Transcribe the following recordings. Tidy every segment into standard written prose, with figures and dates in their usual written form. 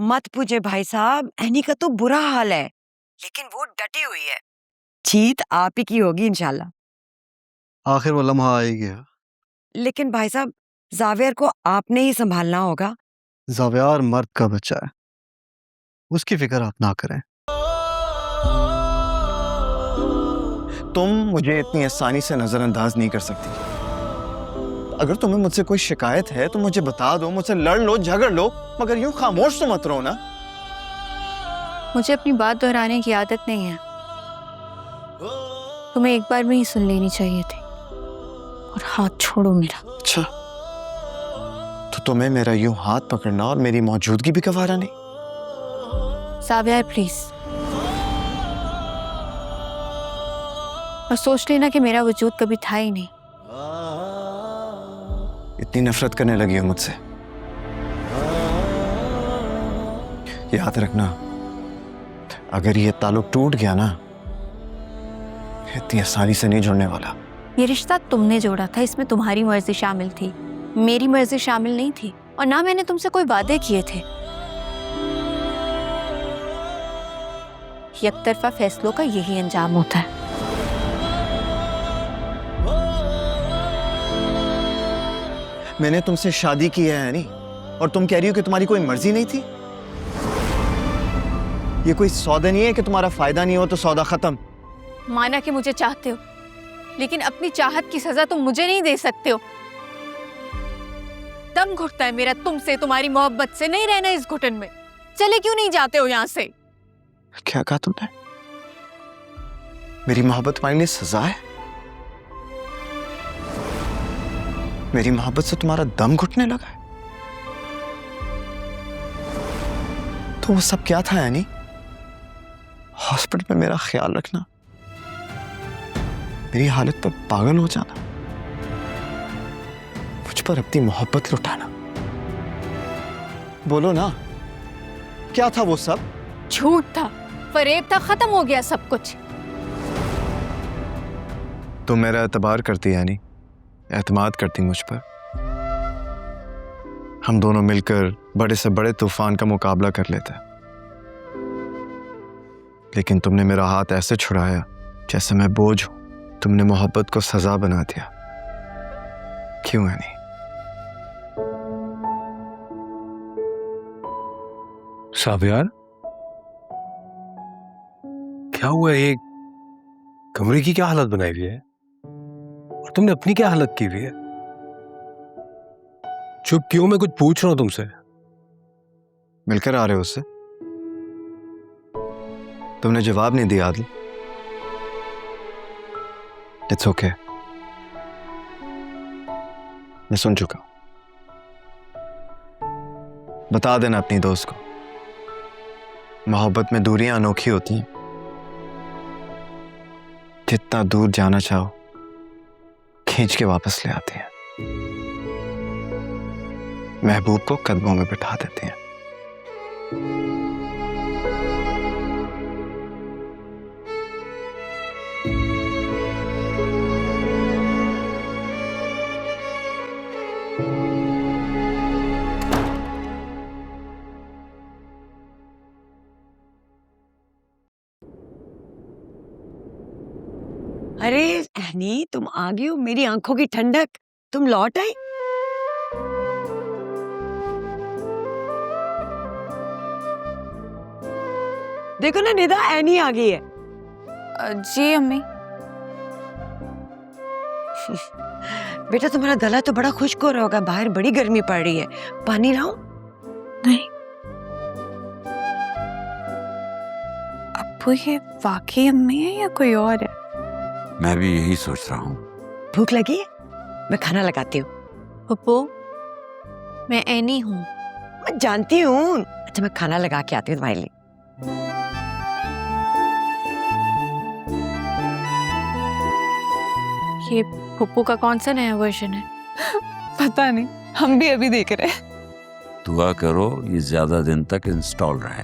मत पूछे भाई साहब, एनी का तो बुरा हाल है, लेकिन वो डटी हुई है। जीत आप ही की होगी इंशाल्लाह। आखिर वो लम्हा आ ही गया। लेकिन भाई साहब, जावियर को आपने ही संभालना होगा। जावियार मर्द का बच्चा है, उसकी फिक्र आप ना करें। तुम मुझे इतनी आसानी से नजरअंदाज नहीं कर सकती। अगर तुम्हें मुझसे कोई शिकायत है तो मुझे बता दो, मुझसे लड़ लो, झगड़ लो, मगर यूं खामोश तो मत रहो ना। मुझे अपनी बात दोहराने की आदत नहीं है, तुम्हें एक बार में ही सुन लेनी चाहिए थी। और हाथ छोड़ो मेरा। अच्छा, तो तुम्हें मेरा यूं हाथ पकड़ना और मेरी मौजूदगी भी गवारा नहीं? जावियर प्लीज, और सोच लेना कि मेरा वजूद कभी था ही नहीं। इतनी नफरत करने लगी हो मुझसे? याद रखना, अगर ये ताल्लुक टूट गया ना, इतनी आसानी से नहीं जुड़ने वाला। ये रिश्ता तुमने जोड़ा था, इसमें तुम्हारी मर्जी शामिल थी, मेरी मर्जी शामिल नहीं थी, और ना मैंने तुमसे कोई वादे किए थे। एकतरफा फैसलों का यही अंजाम होता है। मैंने तुमसे शादी की है नहीं, और तुम कह रही हो कि तुम्हारी कोई मर्जी नहीं थी? ये कोई सौदा नहीं है कि तुम्हारा फायदा नहीं हो तो सौदा खत्म। माना कि मुझे चाहते हो, लेकिन अपनी चाहत की सजा तुम मुझे नहीं दे सकते हो। दम घुटता है मेरा तुमसे, तुम्हारी मोहब्बत से। नहीं रहना इस घुटन में, चले क्यों नहीं जाते हो यहाँ से? क्या कहा तुमने? मेरी मोहब्बत तुम्हारे लिए सजा है? मेरी मोहब्बत से तुम्हारा दम घुटने लगा है? तो वो सब क्या था यानी? हॉस्पिटल में मेरा ख्याल रखना, मेरी हालत पर पागल हो जाना, मुझ पर अपनी मोहब्बत लुटाना। बोलो ना, क्या था वो सब? झूठ था, फरेब था, खत्म हो गया सब कुछ। तुम मेरा एतबार करती यानी, एतमाद करती मुझ पर। हम दोनों मिलकर बड़े से बड़े तूफान का मुकाबला कर लेते, लेकिन तुमने मेरा हाथ ऐसे छुड़ाया जैसे मैं बोझ हूं। तुमने मोहब्बत को सजा बना दिया। क्यों है नहीं? जावियर, क्या हुआ? ये कमरे की क्या हालत बनाई हुई है, और तुमने अपनी क्या हालत की हुई है? चुप क्यों? मैं कुछ पूछ रहा हूं तुमसे। मिलकर आ रहे हो उससे? तुमने जवाब नहीं दिया आदिल। इट्स ओके, मैं सुन चुका हूं। बता देना अपनी दोस्त को, मोहब्बत में दूरियां अनोखी होती हैं। जितना दूर जाना चाहो खींच के वापस ले आती हैं, महबूब को कदमों में बिठा देती हैं। अरे एनी, तुम आ गई हो, मेरी आंखों की ठंडक। तुम लौट आई। देखो ना निदा, एनी आ गई है। जी अम्मी। बेटा तुम्हारा गला तो बड़ा खुश्क हो रहा होगा, बाहर बड़ी गर्मी पड़ रही है, पानी लाऊं? नहीं अब्बू, ये वाकई अम्मी है या कोई और है? मैं भी यही सोच रहा हूँ। भूख लगी है? मैं खाना लगाती हूँ। अब्बू, मैं एनी हूँ। मैं जानती हूँ। अच्छा, मैं खाना लगा के आती हूँ तुम्हारे लिए। ये पप्पू का कौन सा नया वर्जन है? पता नहीं, हम भी अभी देख रहे हैं। दुआ करो ये ज्यादा दिन तक इंस्टॉल रहे।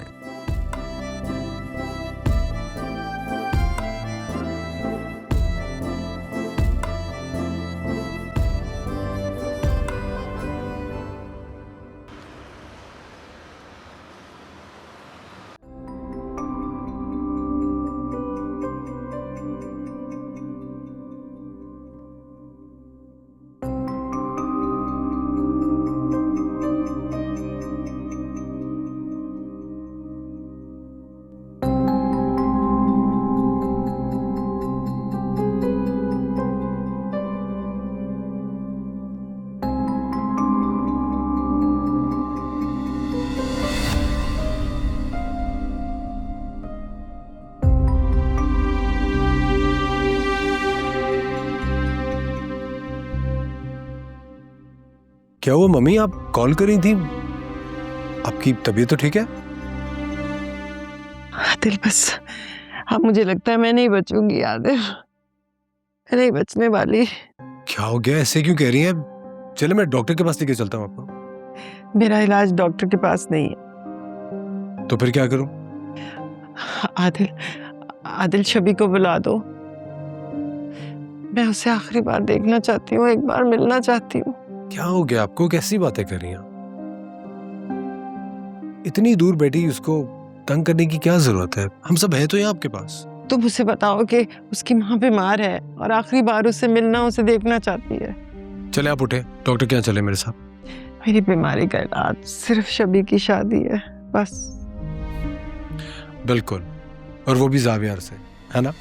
क्या हुआ मम्मी, आप कॉल कर रही थी? आपकी तबीयत तो ठीक है? आदिल बस अब मुझे लगता है मैं नहीं बचूंगी आदिल, मैं नहीं बचने वाली। क्या हो गया, ऐसे क्यों कह रही हैं? चले मैं डॉक्टर के पास लेके चलता हूँ आपको। मेरा इलाज डॉक्टर के पास नहीं है। तो फिर क्या करूं? आदिल, आदिल शबी को बुला दो। मैं उसे आखिरी बार देखना चाहती हूँ, एक बार मिलना चाहती हूँ। क्या हो गया आपको, कैसी बातें कर रही हैं? इतनी दूर बैठी उसको तंग करने की क्या जरूरत है? हम सब हैं तो यहाँ आपके पास। तुम उसे बताओ कि उसकी माँ बीमार है और आखिरी बार उससे मिलना, उसे देखना चाहती है। चले आप उठे, डॉक्टर के यहाँ चले मेरे साथ। मेरी बीमारी का इलाज सिर्फ शबी की शादी है, बस। बिल्कुल, और वो भी जावियार से, है ना?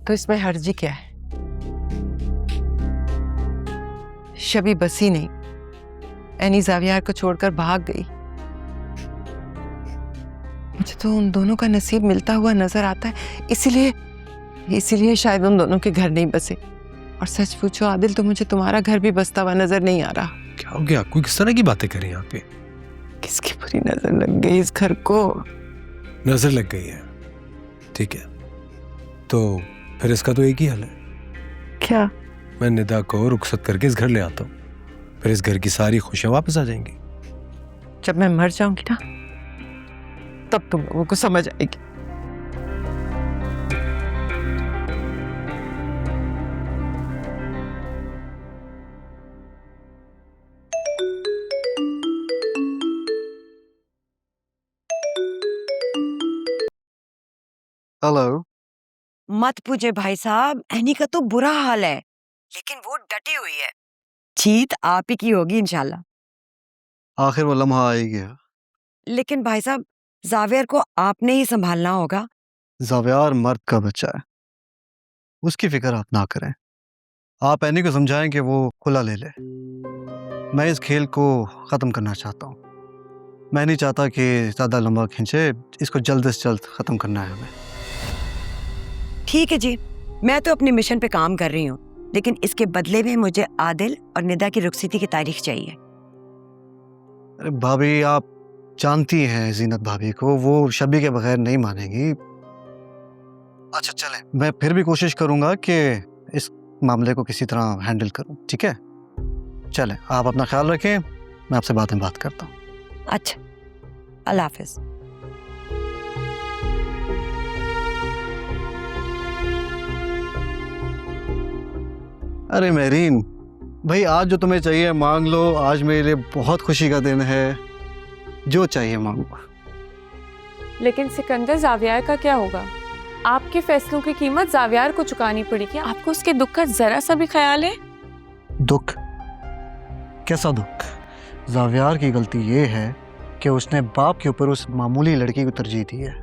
तो इसमें हर्जी क्या है? शबी बसी नहीं, एनी जावियार को छोड़कर भाग गई। मुझे तो उन दोनों का नसीब मिलता हुआ नजर आता है, इसीलिए शायद उन दोनों के घर नहीं बसे। और सच पूछो आदिल, तो मुझे तुम्हारा घर भी बसता हुआ नजर नहीं आ रहा। क्या हो गया आपको, किस तरह की बातें कर रही हैं यहाँ पे? किसकी बुरी नजर लग गई इस घर को? नजर लग गई है, ठीक है, तो फिर इसका तो एक ही हल है। क्या? मैं निदा को रुखसत करके इस घर ले आता हूँ, फिर इस घर की सारी खुशियां वापस आ जाएंगी। जब मैं मर जाऊंगी ना, तब तुम लोगों को समझ आएगी। हेलो। मत पूछे भाई साहब, एनी का तो बुरा हाल है, लेकिन वो डटी हुई है। जीत आप ही की होगी इंशाल्लाह। आखिर वो लम्हा आ ही गया। लेकिन भाई साहब, जावियर को आपने ही संभालना होगा। जावियार मर्द का बच्चा है, उसकी फिक्र आप ना करें। आप एनी को समझाएं कि वो खुला ले ले। मैं इस खेल को ख़त्म करना चाहता हूँ। मैं नहीं चाहता कि ज़्यादा लंबा खींचे, इसको जल्द से जल्द ख़त्म करना है हमें। ठीक है जी, मैं तो अपने मिशन पे काम कर रही हूँ, लेकिन इसके बदले में मुझे आदिल और निदा की रुखसती की तारीख चाहिए। अरे भाभी, आप जानती हैं जीनत भाभी को, वो शबी के बगैर नहीं मानेंगी। अच्छा चलें, मैं फिर भी कोशिश करूंगा कि इस मामले को किसी तरह हैंडल करूं, ठीक है? चलें, आप अपना ख्याल रखें, मैं आपसे बाद में बात करता हूँ। अच्छा, अल्लाह हाफिज। अरे मेरीन भाई, आज जो तुम्हें चाहिए मांग लो। आज मेरे लिए बहुत खुशी का दिन है, जो चाहिए मांगो। लेकिन सिकंदर, जावियार का क्या होगा? आपके फैसलों की कीमत जावियार को चुकानी पड़ेगी। आपको उसके दुख का जरा सा भी ख्याल है? दुख? कैसा दुख? जावियार की गलती ये है कि उसने बाप के ऊपर उस मामूली लड़की को तरजीह दी है।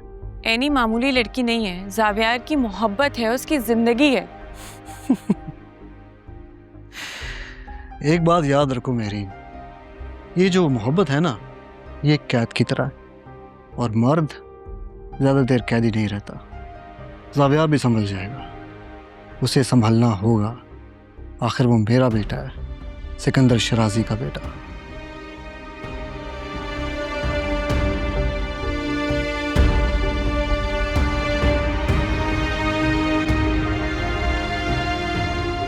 एनी मामूली लड़की नहीं है, जावियार की मोहब्बत है, उसकी जिंदगी है। एक बात याद रखो मेरी, ये जो मोहब्बत है ना, ये कैद की तरह है, और मर्द ज़्यादा देर कैदी नहीं रहता। जावियार भी संभल जाएगा, उसे संभलना होगा। आखिर वो मेरा बेटा है, सिकंदर शराजी का बेटा।